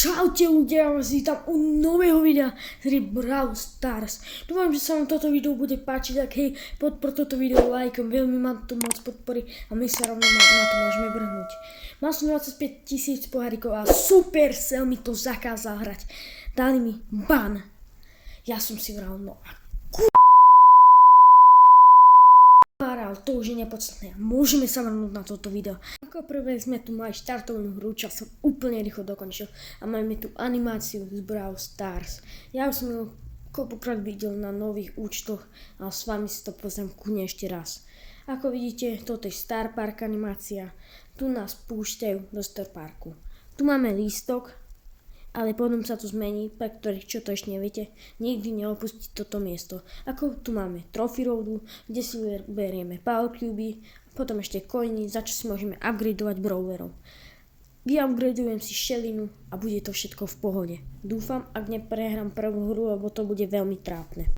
Čaute ľudia, vás vítam u nového videa z hry Brawl Stars. Dúfam, že sa vám toto video bude páčiť, ak hej, podpor toto video lajkom, veľmi ma to moc podporí a my sa rovno na to môžeme vrhnúť. Mal som 25 000 pohárikov a Supercell mi to zakázal hrať. Dali mi ban. Ja som si vral, no a to už je nepodstatné. Môžeme sa vrhnúť na toto video. Ako prvé sme tu mali štartovnú hru, čo som úplne rýchlo dokončil. A máme tu animáciu z Brawl Stars. Ja už som ju koľkokrát videl na nových účtoch, ale s vami si to pozriem kľudne ešte raz. Ako vidíte, toto je Star Park animácia. Tu nás púšťajú do Star Parku. Tu máme lístok, ale potom sa to zmení, pre ktorých čo to ešte neviete, nikdy neopustí toto miesto. Ako tu máme Trophy Roadu, kde si berieme Power Cubey, potom ešte coiny, za čo si môžeme upgradeovať brawlerov. Vyupgradeujem si Shellynu a bude to všetko v pohode. Dúfam, ak neprehrám prvú hru, lebo to bude veľmi trápne.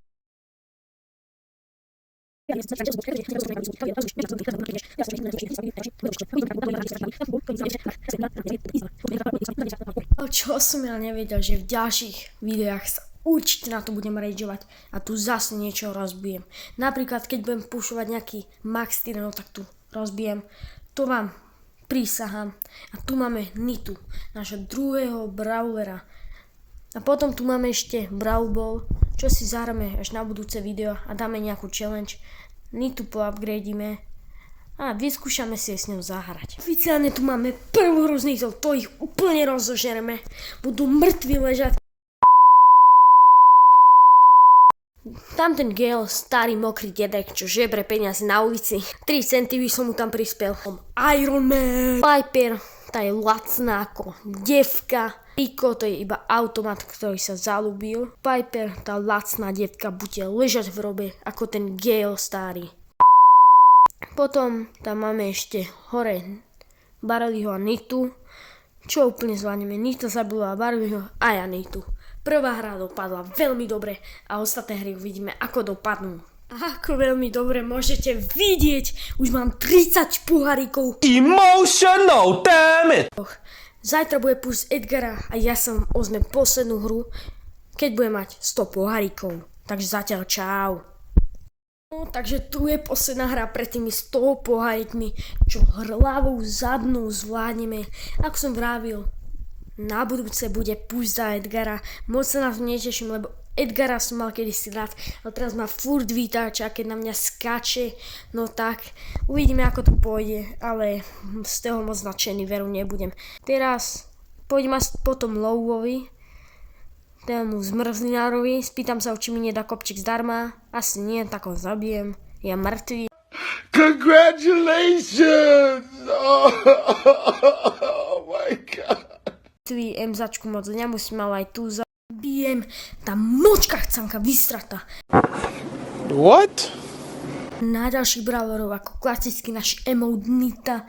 Čo som ja nevedel, že v ďalších videách sa určite na to budem rageovať a tu zase niečo rozbijem. Napríklad keď budem pušovať nejaký max tyranov, tak tu rozbijem. To vám prísahám. A tu máme Nitu, nášho druhého brawlera. A potom tu máme ešte Brawl Ball, čo si zahráme až na budúce video a dáme nejakú challenge. Nitu poupgradíme a vyskúšame si s ňou zahrať. Oficiálne tu máme prvú hru z Nitou, to ich úplne rozožereme. Budú mŕtvi ležať. Tam ten Gale, starý mokrý dedek, čo žebre peniaze na ulici. 3 centy by som mu tam prispel. Iron Man. Piper, tá je lacná ako devka. Rico, to je iba automat, ktorý sa zalúbil. Piper, tá lacná devka, bude ležať v robe ako ten Gale starý. Potom tam máme ešte hore Barleyho a Nitu. Čo úplne zvládneme? Nita zabila Barleyho a ja Nitu. Prvá hra dopadla veľmi dobre a ostatné hry uvidíme, ako dopadnú. Ako veľmi dobre môžete vidieť, už mám 30 pohárikov. Emotional, damn it! Zajtra bude push Edgara a ja sa vám ozmem poslednú hru, keď budem mať 100 pohárikov. Takže zatiaľ čau. No, takže tu je posledná hra pred tými 100 pohárikmi, čo hlavou zadnú zvládneme. Ako som vravil, na budúce bude push za Edgara. Moc sa na to neteším, lebo Edgara som mal kedysi rád, ale teraz ma furt vytáča, keď na mňa skáče. No tak, uvidíme ako to pôjde, ale z toho moc nadšený veru nebudem. Teraz pôjdem potom Lowovi, tému zmrzlinárovi, spýtam sa, či mi nedá kopček zdarma. Asi nie, tak ho zabijem, je mŕtvý. Congratulations! Oh my god. Emzačku moc nemusím, ale aj tu zabijem. Tá močka chcanka vystrata. What? Na ďalších brawlerov ako klasicky náš emote Nita.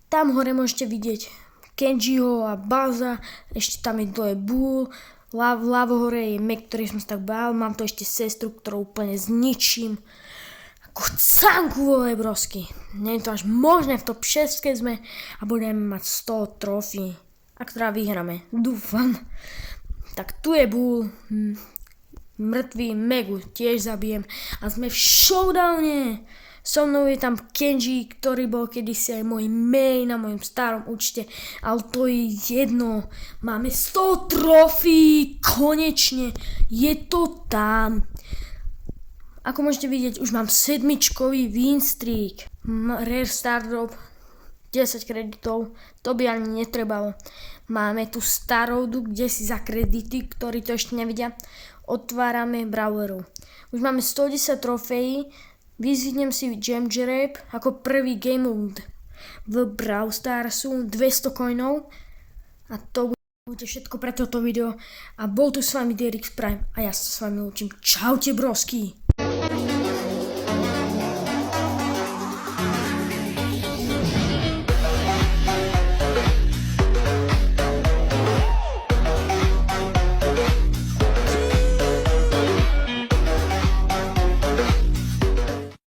Tam hore môžete vidieť Kenjiho a Baza. Ešte tam je dole Bull. Vľavo hore je Mac, ktorý som sa tak bál. Mám to ešte sestru, ktorú úplne zničím. Ako canku vole brosky. Nie je to až možné, v top 6 sme a budeme mať 100 trofí. A ktorá vyhráme, dúfam. Tak tu je Bull, mŕtvý, Megu tiež zabijem a sme v showdowne. So mnou je tam Kenji, ktorý bol kedysi aj môj main na mojom starom účte, ale to je jedno. Máme 100 trofí, konečne, je to tam. Ako môžete vidieť, už mám 7-čkový win streak. Rare Star Drop, 10 kreditov, to by ani netrebalo. Máme tu Staroudu, kde si za kredity, ktorí to ešte nevidia, otvárame brawlerov. Už máme 110 trofejí, vyzvidnem si Gem Grab ako prvý game mode v Brawl Starsu, 200 coinov a to bude všetko pre toto video. A bol tu s vami DRX Prime a ja sa s vami učím. Čaute brosky!